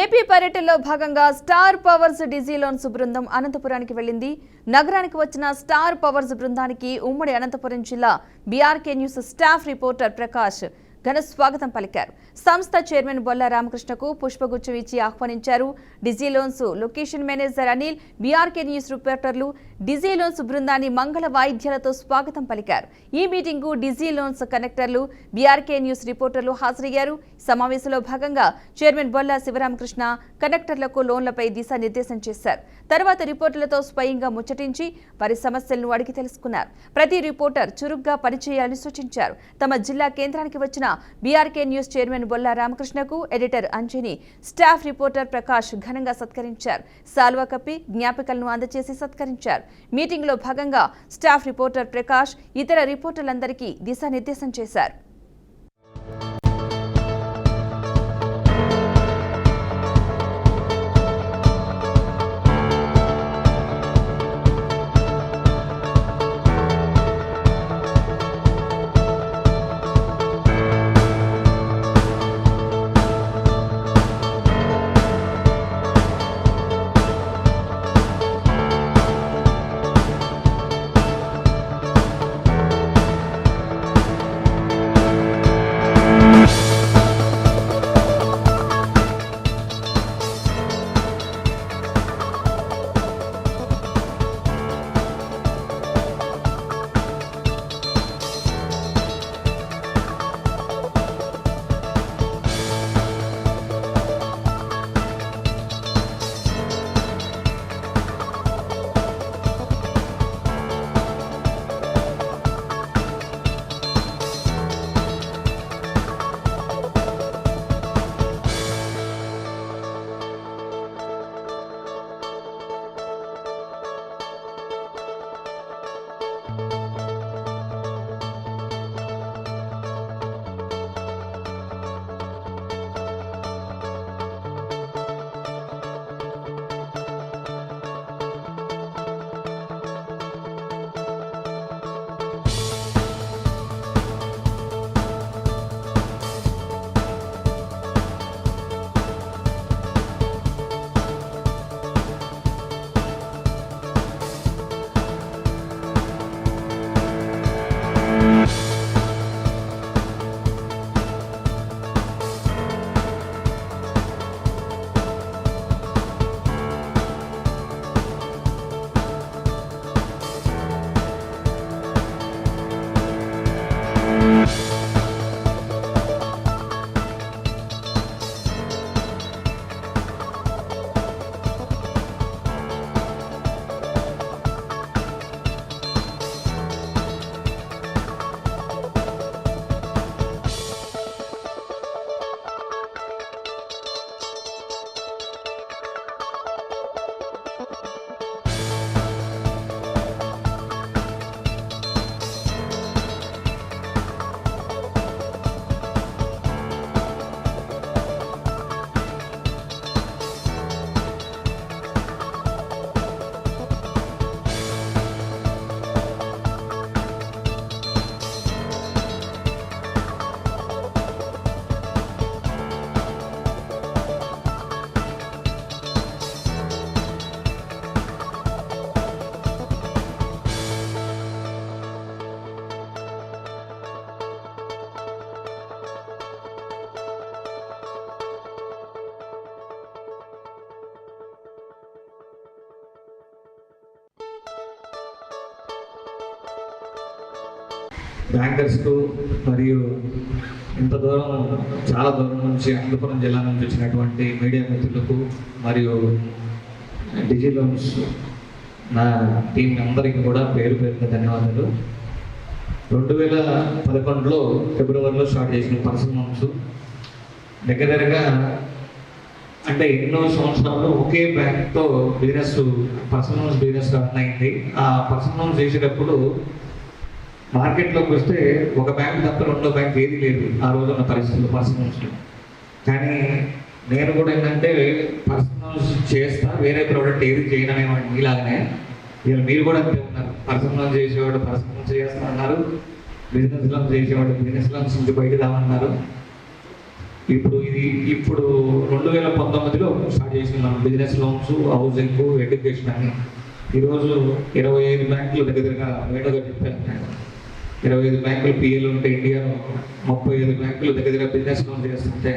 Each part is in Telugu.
ఏపీ పర్యటనలో భాగంగా స్టార్ పవర్స్ డిజీ లోన్స్ బృందం అనంతపురానికి వెళ్లింది. నగరానికి వచ్చిన స్టార్ పవర్స్ బృందానికి ఉమ్మడి అనంతపురం జిల్లా BRK news staff reporter Prakash ఘన స్వాగతం పలికారు. సంస్థ చైర్మన్ బొల్ల రామకృష్ణకు పుష్పగుచ్చం ఇచ్చి ఆహ్వానించారు. Digi loans location manager Anil, BRK news రిపోర్టర్లు డిజీ లోన్స్ బృందాన్ని మంగళ వాయిద్యాలతో స్వాగతం పలికారు. ఈ మీటింగ్ కు డిజీ లోన్స్ కనెక్టర్లు, బీఆర్కే న్యూస్ రిపోర్టర్లు హాజరయ్యారు. సమావేశంలో భాగంగా చైర్మన్ బొల్ల శివరామకృష్ణ కనెక్టర్లకు లోన్లపై దిశానిర్దేశం చేశారు. తర్వాత రిపోర్టర్లతో స్వయంగా ముచ్చటించి వారి సమస్యలను అడిగి తెలుసుకున్నారు. ప్రతి రిపోర్టర్ చురుగ్గా పనిచేయాలని సూచించారు. తమ జిల్లా కేంద్రానికి వచ్చిన బీఆర్కే న్యూస్ చైర్మన్ బొల్ల రామకృష్ణకు editor Anjani, staff reporter Prakash ఘనంగా సత్కరించారు. సాల్వా కప్పి జ్ఞాపికలను అందజేసి సత్కరించారు. మీటింగ్ లో భాగంగా స్టాఫ్ రిపోర్టర్ ప్రకాష్ ఇతర రిపోర్టర్లందరికీ దిశానిర్దేశం చేశారు. బ్యాంకర్స్కు మరియు ఇంత దూరం చాలా దూరం నుంచి అనంతపురం జిల్లా నుంచి వచ్చినటువంటి మీడియా మిత్రులకు మరియు డిజీ లోన్స్ నా టీం అందరికీ కూడా పేరు పేరున ధన్యవాదాలు. 2011లో ఫిబ్రవరిలో స్టార్ట్ చేసిన పర్సనల్ లోన్స్ దగ్గరగా అంటే ఎన్నో సంవత్సరాలు ఒకే బ్యాంక్తో పర్సనల్ లోన్స్ బిజినెస్ రన్ అయింది. ఆ పర్సనల్ లోన్స్ చేసేటప్పుడు మార్కెట్లోకి వస్తే ఒక బ్యాంక్ తప్ప రెండో బ్యాంక్ ఏది లేదు ఆ రోజున్న పరిస్థితుల్లో పర్సనల్స్లో. కానీ నేను కూడా ఏంటంటే పర్సనల్స్ చేస్తా, వేరే ప్రోడక్ట్ ఏది చేయననే మీలాగానే ఇవాళ మీరు కూడా అంతే ఉన్నారు. పర్సనల్ చేసేవాడు పర్సనల్ చేస్తా అన్నారు, బిజినెస్ లోన్స్ చేసేవాడు బిజినెస్ లోన్స్ నుంచి బయట రామన్నారు. ఇప్పుడు 2019లో స్టార్ట్ చేసిన మనం బిజినెస్ లోన్స్, హౌసింగ్, ఎడ్యుకేషన్ అని ఈరోజు 25 బ్యాంకులు దగ్గరగా వేడుగా చెప్పాను. 25 బ్యాంకులు పిఎల్ ఉంటే ఇండియాలో 35 బ్యాంకులు దగ్గర బిజినెస్ లోన్ చేస్తుంటే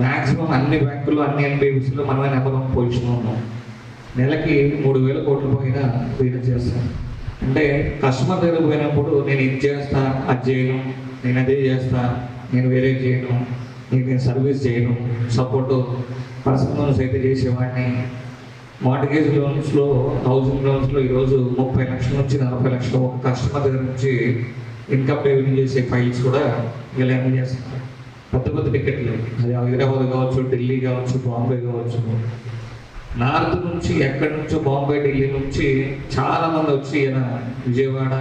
మ్యాక్సిమం అన్ని బ్యాంకులు అన్ని ఎన్బిఎఫ్స్లో మనమే నెంబర్ 1 పొజిషన్లో ఉన్నాం. నెలకి 3,000 కోట్ల పైన బిజినెస్ చేస్తాను. అంటే కస్టమర్ దగ్గర పోయినప్పుడు నేను ఇది చేస్తా, అది చేయను, నేను అదే చేస్తా, నేను వేరే చేయను, నేను సర్వీస్ చేయను, సపోర్టు పర్సనల్ లోన్స్ అయితే చేసేవాడిని. మార్టిగేజ్ లోన్స్లో, హౌసింగ్ లోన్స్లో ఈరోజు 30 లక్షల నుంచి 40 లక్షలు ఒక కస్టమర్ దగ్గర నుంచి ఇన్కమ్ రెవెన్యూ చేసే ఫైల్స్ కూడా ఇలా ఏమీ చేస్తున్నారు. పెద్ద టికెట్లు, అది హైదరాబాద్ కావచ్చు, ఢిల్లీ కావచ్చు, బాంబే కావచ్చు, నార్త్ నుంచి ఎక్కడి నుంచో బాంబే, ఢిల్లీ నుంచి చాలామంది వచ్చి ఈయన విజయవాడ,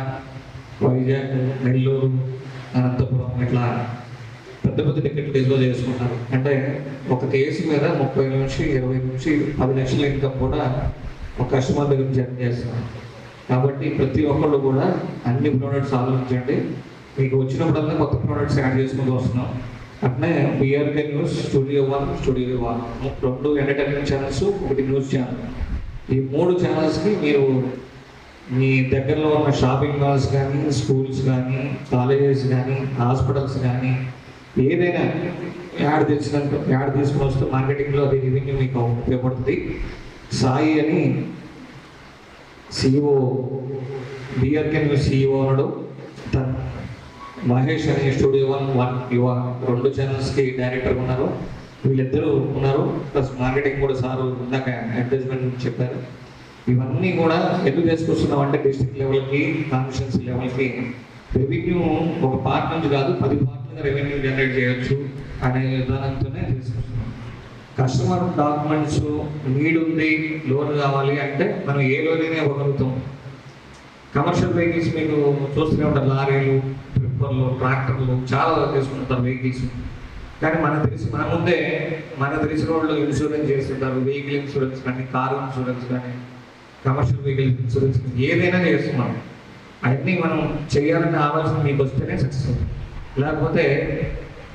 వైజాగ్, నెల్లూరు, అనంతపురం ఇట్లా పెద్ద టికెట్లు డిస్పోజ్ చేసుకుంటారు. అంటే ఒక కేసు మీద 30 నుంచి 20 నుంచి 10 లక్షల ఇన్కమ్ కూడా ఒక కస్టమర్ దగ్గర నుంచి ఎర్న్ చేస్తున్నారు. కాబట్టి ప్రతి ఒక్కళ్ళు కూడా అన్ని ప్రోడక్ట్స్ ఆలోచించండి. మీకు వచ్చినప్పుడల్లా కొత్త ప్రోడక్ట్స్ యాడ్ చేసుకుంటూ వస్తున్నాం. అట్నే BRK news, studio 1, studio 1 2 entertainment channels, 1 news channel. ఈ 3 ఛానల్స్కి మీరు మీ దగ్గరలో ఉన్న షాపింగ్ మాల్స్ కానీ, స్కూల్స్ కానీ, కాలేజెస్ కానీ, హాస్పిటల్స్ కానీ ఏదైనా యాడ్ తీసుకుని వస్తే మార్కెటింగ్లో అది రెవెన్యూ మీకు ఉపయోగపడుతుంది. సాయి అని సిఇఓ, బిఆర్కే న్యూస్ సిఇఓ ఉన్నాడు. మహేష్ అని స్టూడియో 1 యువ 2 ఛానల్స్కి డైరెక్టర్ ఉన్నారు. వీళ్ళిద్దరూ ఉన్నారు. ప్లస్ మార్కెటింగ్ కూడా సారు ఇందాక అడ్వర్టైజ్మెంట్ చెప్పారు. ఇవన్నీ కూడా ఎందుకు తీసుకొస్తున్నాం అంటే డిస్ట్రిక్ట్ లెవెల్కి, కాన్స్టిట్యున్సీ లెవెల్కి రెవెన్యూ ఒక పార్ట్ నుంచి కాదు 10 పార్ట్లుగా రెవెన్యూ జనరేట్ చేయొచ్చు అనే విధానంతోనే తీసుకొస్తున్నాం. కస్టమర్ డాక్యుమెంట్స్ నీడ్ ఉంది, లోన్ కావాలి అంటే మనం ఏ లోన్ అయినా ఇవ్వగలుగుతాం. కమర్షియల్ వెహికల్స్ మీకు చూస్తూనే ఉంటారు, లారీలు, ట్రిప్పర్లు, ట్రాక్టర్లు చాలా తీసుకుంటారు వెహికల్స్. కానీ మన ముందే మనకు తెలిసిన వాళ్ళు ఇన్సూరెన్స్ చేస్తుంటారు. వెహికల్ ఇన్సూరెన్స్ కానీ, కారు ఇన్సూరెన్స్ కానీ, కమర్షియల్ వెహికల్ ఇన్సూరెన్స్ ఏదైనా చేస్తున్నాం. అవన్నీ మనం చేయాలనే ఆలోచన మీకు వస్తేనే సక్సెస్ అవుతుంది. లేకపోతే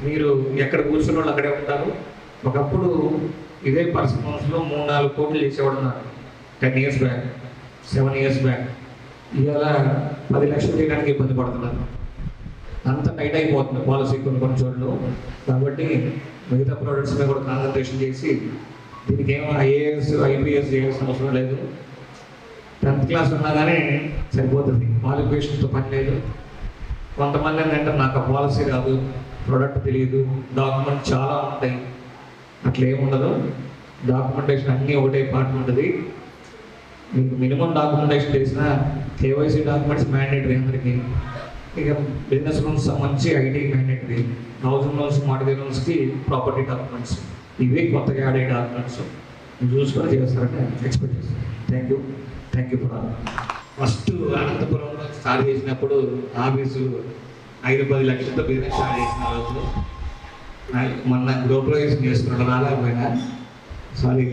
మీరు ఎక్కడ కూర్చున్న వాళ్ళు అక్కడే ఉంటారు. ఒకప్పుడు ఇదే పర్సనల్ లోన్స్లో 3-4 కోట్లు చేసేవాడు ఉన్నారు 10 years బ్యాక్, 7 years బ్యాక్. ఇవాళ 10 లక్షలు చేయడానికి ఇబ్బంది పడుతున్నారు. అంత టైట్ అయిపోతుంది పాలసీ కొన్ని చోట్ల. కాబట్టి మిగతా ప్రోడక్ట్స్ మీద కూడా కాన్సన్ట్రేషన్ చేసి దీనికి ఏమో ఐఏఎస్, ఐపీఎస్ చేయాల్సిన అవసరం లేదు. 10th క్లాస్ ఉన్నా కానీ సరిపోతుంది, క్వాలిఫికేషన్తో పని లేదు. కొంతమంది ఏంటంటే నాకు ఆ పాలసీ రాదు, ప్రోడక్ట్ తెలియదు, డాక్యుమెంట్ చాలా ఉంటాయి. అట్లా ఏముండదు. డాక్యుమెంటేషన్ అన్నీ ఒకటే పార్ట్ ఉంటుంది. మీకు మినిమం డాక్యుమెంటేషన్ చేసిన కేవైసీ డాక్యుమెంట్స్ మ్యాండేటరీ అందరికీ. ఇక బిజినెస్ లోన్స్ సంబంధించి IT mandatory, housing loans, mortgage లోన్స్కి ప్రాపర్టీ డాక్యుమెంట్స్, ఇవి కొత్తగా యాడ్ అయ్యే డాక్యుమెంట్స్ చూసుకొని చేస్తారని ఎక్స్పెక్ట్ చేస్తాను. Thank you for all. First అనంతపురంలో స్టార్ట్ చేసినప్పుడు ఆఫీసు 5-10 లక్షలతో బిజినెస్ స్టార్ట్ చేసిన రోజు మొన్న గ్లోబలైజేషన్ చేసుకున్నాడు, రాలేకపోయినా సారీ.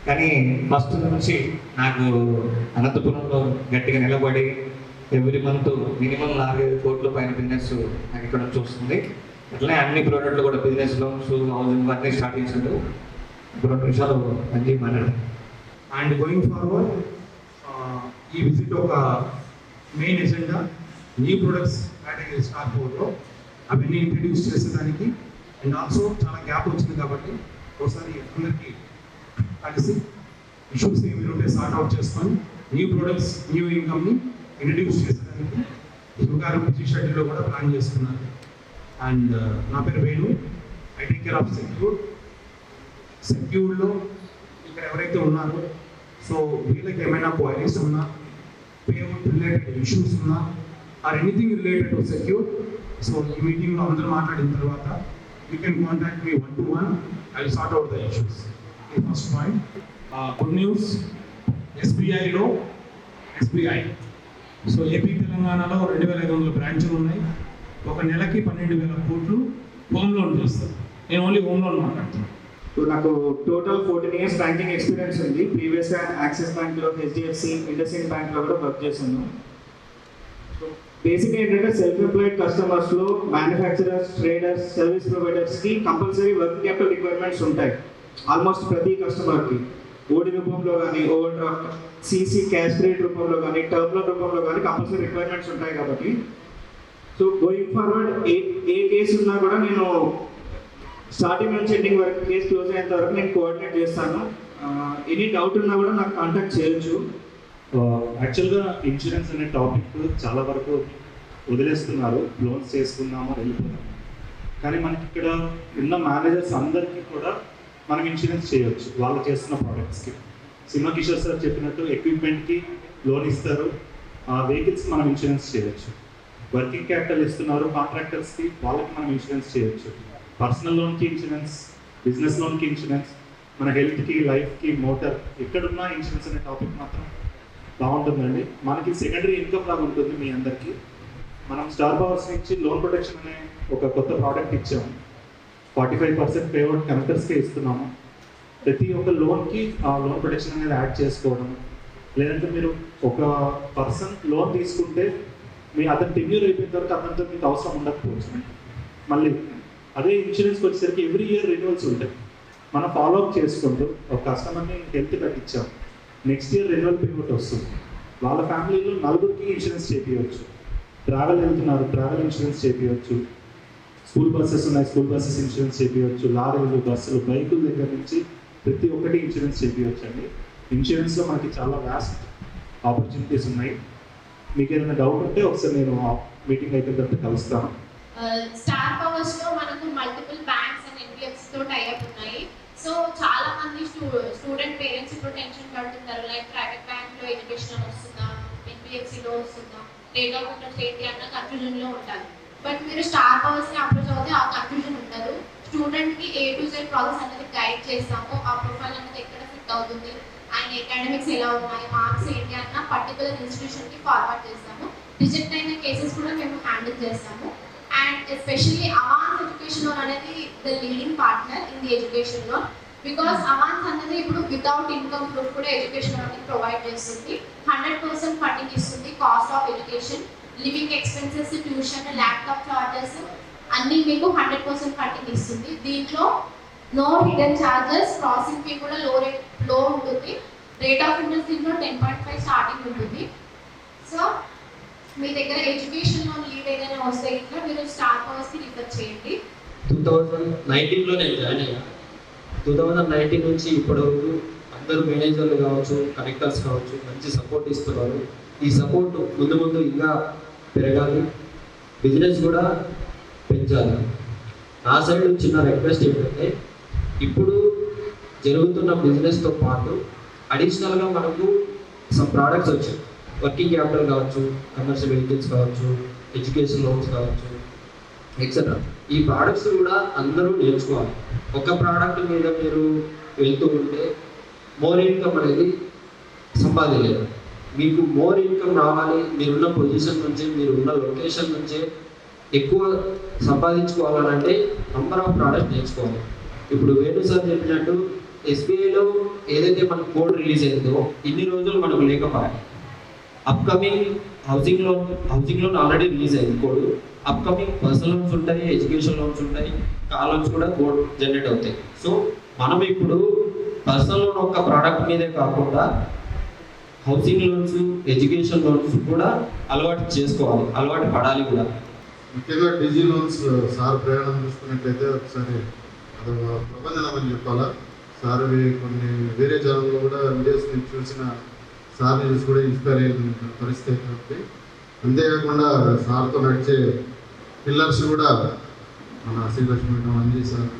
కానీ ఫస్ట్ నుంచి నాకు అనంతపురంలో గట్టిగా నిలబడి ఎవ్రీ మంత్ మినిమం 4-5 కోట్ల పైన బిజినెస్ నాకు ఇక్కడ చూస్తుంది. అట్లనే అన్ని ప్రోడక్ట్లు కూడా బిజినెస్ లోన్స్, హౌసింగ్ అన్నీ స్టార్ట్ చేశాడు. 2 నిమిషాలు మంచి మాట్లాడారు. అండ్ గోయింగ్ ఫార్వర్డ్ ఈ విజిట్ ఒక main agenda new products category star పోర్లో అవన్నీ ఇంట్రడ్యూస్ చేసేదానికి. అండ్ ఆల్సో చాలా గ్యాప్ వచ్చింది కాబట్టి ఒకసారి అందరికీ కలిసి ఇష్యూస్ ఏమి ఉంటే సార్ట్ అవుట్ చేసుకొని న్యూ ప్రొడక్ట్స్, న్యూ ఇన్కమ్ని ఇంట్రడ్యూస్ చేసేదానికి శివగారు బిజీ షెడ్యూల్లో కూడా ప్లాన్ చేస్తున్నారు. అండ్ నా పేరు Venu, I take care of సెక్యూర్లో ఇక్కడ ఎవరైతే ఉన్నారో సో వీళ్ళకి ఏమైనా క్వైరీస్ ఉన్నా, పేమెంట్ రిలేటెడ్ ఇష్యూస్ ఉన్నా or anything related to Secure, so ఈ మీటింగ్లో అందరూ మాట్లాడిన తర్వాత you can contact me 1-to-1. I will sort out the issues. ఈ ఫస్ట్ పాయింట్. గుడ్ న్యూస్, ఎస్బీఐలో ఎస్బీఐ సో ఏపీ తెలంగాణలో 2,500 బ్రాంచ్లు ఉన్నాయి. ఒక నెలకి 12,000 కోట్లు హోమ్ లోన్ చేస్తారు. నేను ఓన్లీ హోమ్ లోన్ మాట్లాడుతున్నాను. నాకు టోటల్ 14 years బ్యాంకింగ్ ఎక్స్పీరియన్స్ ఉంది. ప్రీవియస్గా యాక్సిస్ బ్యాంక్లో, హెచ్డిఎఫ్సి, ఇండస్ఇండ్ బ్యాంక్లో కూడా వర్క్ చేశాను. సో బేసిక్గా ఏంటంటే సెల్ఫ్ ఎంప్లాయిడ్ కస్టమర్స్లో మ్యానుఫ్యాక్చరర్స్, ట్రేడర్స్, సర్వీస్ ప్రొవైడర్స్కి కంపల్సరీ వర్కింగ్ క్యాపిటల్ రిక్వైర్మెంట్స్ ఉంటాయి. ఆల్మోస్ట్ ప్రతి కస్టమర్కి ఓడి రూపంలో కానీ, overdraft, CC cash credit రూపంలో కానీ, టర్మ్ లోన్ రూపంలో కానీ కంపల్సరీ రిక్వైర్మెంట్స్ ఉంటాయి కాబట్టి సో గోయింగ్ ఫార్వర్డ్ ఏ కేసు ఉన్నా కూడా నేను స్టార్టింగ్ నుంచి ఎండింగ్ వరకు కేసు క్లోజ్ అయ్యేంత వరకు నేను కోఆర్డినేట్ చేస్తాను. ఎనీ డౌట్ ఉన్నా కూడా నాకు కాంటాక్ట్ చేయొచ్చు. యాక్చువల్గా ఇన్సూరెన్స్ అనే టాపిక్ చాలా వరకు వదిలేస్తున్నారు, లోన్స్ చేసుకున్నామో వెళ్ళిపోతాము. కానీ మనకి ఇక్కడ ఉన్న మేనేజర్స్ అందరికీ కూడా మనం ఇన్సూరెన్స్ చేయొచ్చు వాళ్ళు చేస్తున్న ప్రోడక్ట్స్కి. సింహ కిషోర్ సార్ చెప్పినట్టు ఎక్విప్మెంట్కి లోన్ ఇస్తారు, ఆ వెహికల్స్కి మనం ఇన్సూరెన్స్ చేయొచ్చు. వర్కింగ్ క్యాపిటల్ ఇస్తున్నారు కాంట్రాక్టర్స్కి, వాళ్ళకి మనం ఇన్సూరెన్స్ చేయొచ్చు. పర్సనల్ లోన్కి ఇన్సూరెన్స్, బిజినెస్ లోన్కి ఇన్సూరెన్స్, మన హెల్త్కి, లైఫ్కి, మోటార్, ఎక్కడున్నా ఇన్సూరెన్స్ అనే టాపిక్ మాత్రం బాగుంటుందండి. మనకి సెకండరీ ఇన్కమ్ లాగా ఉంటుంది మీ అందరికీ. మనం స్టార్ పవర్స్ నుంచి లోన్ ప్రొటెక్షన్ అనే ఒక కొత్త ప్రోడక్ట్ ఇచ్చాము. 45% పేఅవుట్ కనెక్టర్స్కే ఇస్తున్నాము. ప్రతి ఒక్క లోన్కి ఆ లోన్ ప్రొటెక్షన్ అనేది యాడ్ చేసుకోవడం, లేదంటే మీరు ఒక పర్సన్ లోన్ తీసుకుంటే మీ అతను టెన్యూర్ అయిపోయిన తర్వాత అతనితో మీకు అవసరం ఉండకపోవచ్చు. మళ్ళీ అదే ఇన్సూరెన్స్కి వచ్చేసరికి ఎవ్రీ ఇయర్ రెన్యువల్స్ ఉంటాయి. మనం ఫాలోఅప్ చేసుకుంటూ ఒక కస్టమర్ని హెల్త్ కట్టించాం, నెక్స్ట్ ఇయర్ రెన్యువల్ పేమెంట్ వస్తుంది. వాళ్ళ ఫ్యామిలీలో నలుగురికి ఇన్సూరెన్స్ చేయించవచ్చు. ట్రావెల్ వెళ్తున్నారు, ట్రావెల్ ఇన్సూరెన్స్ చేయించవచ్చు. స్కూల్ బస్సెస్ ఉన్నాయి, స్కూల్ బస్సెస్ ఇన్సూరెన్స్ చేయించవచ్చు. లారీలు, బస్సులు, బైకుల దగ్గర నుంచి ప్రతి ఒక్కటి ఇన్సూరెన్స్ చేయించవచ్చు అండి. ఇన్సూరెన్స్లో మనకి చాలా వ్యాస్ట్ ఆపర్చునిటీస్ ఉన్నాయి. మీకు ఏదైనా డౌట్ ఉంటే ఒకసారి నేను మీటింగ్ అయిపోయిన తర్వాత కలుస్తాను. స్టార్ పవర్స్ లో మనకు మల్టిపుల్ బ్యాంక్స్ అండ్ ఎన్బిఎఫ్సి తో టైఅప్ ఉన్నాయి. సో చాలా మంది స్టూడెంట్ పేరెంట్స్ ఇప్పుడు టెన్షన్ పడుతుంటారు, లైక్ ప్రైవేట్ బ్యాంక్ లో ఎడ్యుకేషన్ వస్తుందా, ఎన్బిఎఫ్సి లో వస్తుందా, రేట్ ఆఫ్ ఇంట్రెస్ట్ ఏంటి అన్న కన్ఫ్యూజన్ లో ఉంటారు. బట్ మీరు స్టార్ పవర్స్ ని అప్రోచ్ అవుతే ఆ కన్ఫ్యూజన్ ఉండదు. స్టూడెంట్ కి A to Z ప్రాసెస్ అనేది గైడ్ చేస్తాము. ఆ ప్రొఫైల్ అనేది ఎక్కడ ఫిట్ అవుతుంది, ఆయన అకాడమిక్స్ ఎలా ఉన్నాయి, మార్క్స్ ఏంటి అన్న పర్టికులర్ ఇన్స్టిట్యూషన్ కి ఫార్వర్డ్ చేస్తాము. రిజెక్ట్ అయిన కేసెస్ కూడా మేము హ్యాండిల్ చేస్తాము. And especially Avanse education loan అనేది the leading partner in the education loan. Because Avanse అనేది ఇప్పుడు వితౌట్ ఇన్కమ్ ప్రూఫ్ కూడా ఎడ్యుకేషన్ లోన్ ప్రొవైడ్ చేస్తుంది. 100% ఫండింగ్ ఇస్తుంది. Cost of education, living expenses, tuition, laptop charges అన్నీ మీకు 100% ఫండింగ్ ఇస్తుంది. దీంట్లో no hidden charges, processing fee కూడా లో ఉంటుంది. రేట్ ఆఫ్ ఇంట్రెస్ట్ దీంట్లో 10.5 స్టార్టింగ్ ఉంటుంది. సో మీ దగ్గర ఎడ్యుకేషన్ లోన్ లీడ్ ఏదైనా వస్తే ఇట్లా మీరు స్టార్ పవర్స్కి రిఫర్ చేయండి. 2019లో నేను జాయిన్ అయ్యాను. 2019 నుంచి ఇప్పటివరకు అందరూ మేనేజర్లు కావచ్చు, కనెక్టర్స్ కావచ్చు మంచి సపోర్ట్ ఇస్తున్నారు. ఈ సపోర్ట్ ముందు ముందు ఇంకా పెరగాలి, బిజినెస్ కూడా పెంచాలి. నా సైడ్ చిన్న రిక్వెస్ట్ ఏంటంటే ఇప్పుడు జరుగుతున్న బిజినెస్తో పాటు అడిషనల్గా మనకు సమ్ ప్రోడక్ట్స్ వచ్చాయి. వర్కింగ్ క్యాపిటల్ కావచ్చు, కమర్షియల్ వెహికల్స్ కావచ్చు, ఎడ్యుకేషన్ లోన్స్ కావచ్చు, ఎక్సెట్రా. ఈ ప్రోడక్ట్స్ కూడా అందరూ నేర్చుకోవాలి. ఒక ప్రోడక్ట్ మీద మీరు వెళ్తూ ఉంటే మోర్ ఇన్కమ్ అనేది సంపాదించలేదు. మీకు మోర్ ఇన్కమ్ రావాలి, మీరున్న పొజిషన్ నుంచి, మీరున్న లొకేషన్ నుంచే ఎక్కువ సంపాదించుకోవాలంటే నంబర్ ఆఫ్ ప్రోడక్ట్స్ నేర్చుకోవాలి. ఇప్పుడు వేణు సార్ చెప్పినట్టు ఎస్బీఐలో ఏదైతే మనకు కోడ్ రిలీజ్ అయిందో ఇన్ని రోజులు మనకు లేకపోయాయి. Upcoming housing loan already release అయింది కోడ్. అప్కమింగ్ పర్సనల్ లోన్స్ ఉంటాయి, ఎడ్యుకేషన్ లోన్స్ ఉంటాయి, కార్ లోన్స్ కూడా కోడ్ జనరేట్ అవుతాయి. సో మనం ఇప్పుడు పర్సనల్ లోన్ ఒక ప్రోడక్ట్ మీదే కాకుండా హౌసింగ్ లోన్స్, ఎడ్యుకేషన్ లోన్స్ కూడా అలవాటు చేసుకోవాలి, అలవాటు పడాలి కూడా. ముఖ్యంగా డిజీ లోన్స్ సార్ ప్రయాణం చూసుకున్నట్లయితే ఒకసారి అదొక ప్రబంధనం అని చెప్పాలా. సార్ కొన్ని వేరే ఛానల్లో కూడా వీడియోస్ చూసిన సార్ని చూసి కూడా ఇన్స్పైర్ అయిన పరిస్థితి ఉంది. అంతేకాకుండా సార్తో నడిచే పిల్లర్స్ కూడా మన శ్రీలక్ష్మి మేడం, అంజీ సార్,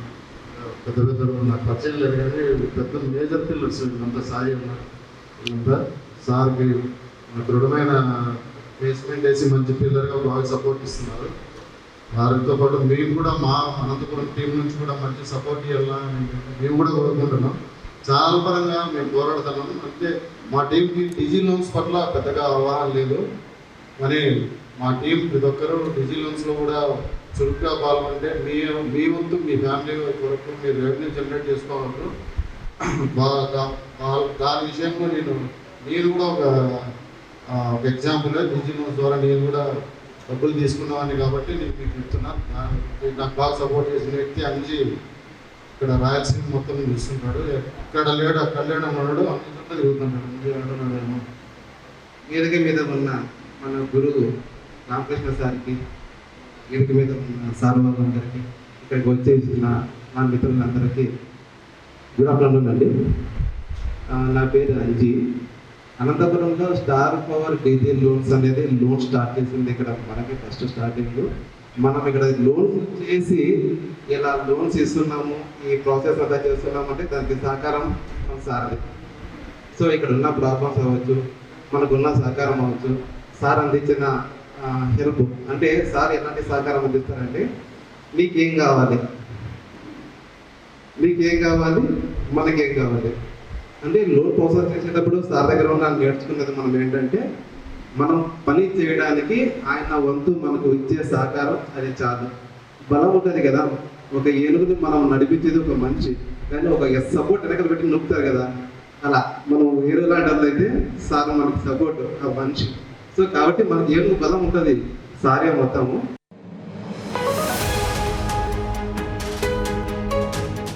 పెద్ద నాకు పరిచయం లేదు కానీ పెద్ద మేజర్ పిల్లర్స్ ఇదంతా సాయి ఉన్నారు. ఇదంతా సార్కి దృఢమైన బేస్మెంట్ వేసి మంచి పిల్లర్గా బాగా సపోర్ట్ ఇస్తున్నారు. వారితో పాటు మేము కూడా మా అనంతపురం టీం నుంచి కూడా మంచి సపోర్ట్ ఇవ్వాలని మేము కూడా కోరుకుంటున్నాం. చాలా పరంగా మేము పోరాడుతున్నాం. అంటే మా టీంకి డిజీ లోన్స్ పట్ల పెద్దగా అవగాహన లేదు, కానీ మా టీం ప్రతి ఒక్కరూ డిజీ లోన్స్లో కూడా చురుగ్గా పాల్గొంటే మీ వంతు మీ ఫ్యామిలీ కొరకు మీరు రెవెన్యూ జనరేట్ చేసుకోవాలంటూ దాని విషయంలో నేను కూడా ఒక ఎగ్జాంపుల్ డిజీ లోన్స్ ద్వారా నేను కూడా డబ్బులు తీసుకున్నామని కాబట్టి నేను మీకు చెప్తున్నా. నాకు బాగా సపోర్ట్ చేసిన వ్యక్తి అంజీ ఇక్కడ రాయలసీమ మొత్తం చూస్తుంటాడు. ఇక్కడ లేడు అక్కడ లేడు అన్నాడు, అన్ని తిరుగుతున్నాడు. అంజీ అంటున్నాడేమో. మీద ఉన్న మన గురువు రామకృష్ణ సార్కి, మీద ఉన్న సార్ వాళ్ళందరికీ, ఇక్కడికి వచ్చేసిన నా మిత్రులందరికీ గుడ్ ఆఫ్టర్నూన్ అండి. నా పేరు అంజీ. అనంతపురంలో స్టార్ పవర్ డీజీ లోన్స్ అనేది లోన్ స్టార్ట్ చేసింది ఇక్కడ మనకి ఫస్ట్ స్టార్టింగ్. మనం ఇక్కడ లోన్స్ చేసి ఇలా లోన్స్ ఇస్తున్నాము, ఈ ప్రాసెస్ అంతా చేస్తున్నాము అంటే దానికి సహకారం మన సార్ది. సో ఇక్కడ ఉన్న ప్రాబ్లమ్స్ అవ్వచ్చు, మనకున్న సహకారం అవ్వచ్చు, సార్ అందించిన హెల్ప్. అంటే సార్ ఎలాంటి సహకారం అందిస్తారంటే మీకేం కావాలి, మనకేం కావాలి అంటే లోన్ ప్రాసెస్ చేసేటప్పుడు సార్ దగ్గర ఉన్న నేర్చుకున్నది మనం ఏంటంటే మనం పని చేయడానికి ఆయన వంతు మనకు ఇచ్చే సహకారం అది చాలు. బలం ఉంటుంది కదా, ఒక ఏనుగుని మనం నడిపించేది ఒక మనిషి, కానీ ఒక సపోర్ట్ వెనకాల పెట్టి నొప్పుతారు కదా, అలా మనం ఏనుగు లాంటి వాళ్ళు అయితే సార్ మనకి సపోర్ట్ ఆ మనిషి. సో కాబట్టి మనకి ఏనుగు బలం ఉంటుంది సారే మొత్తము.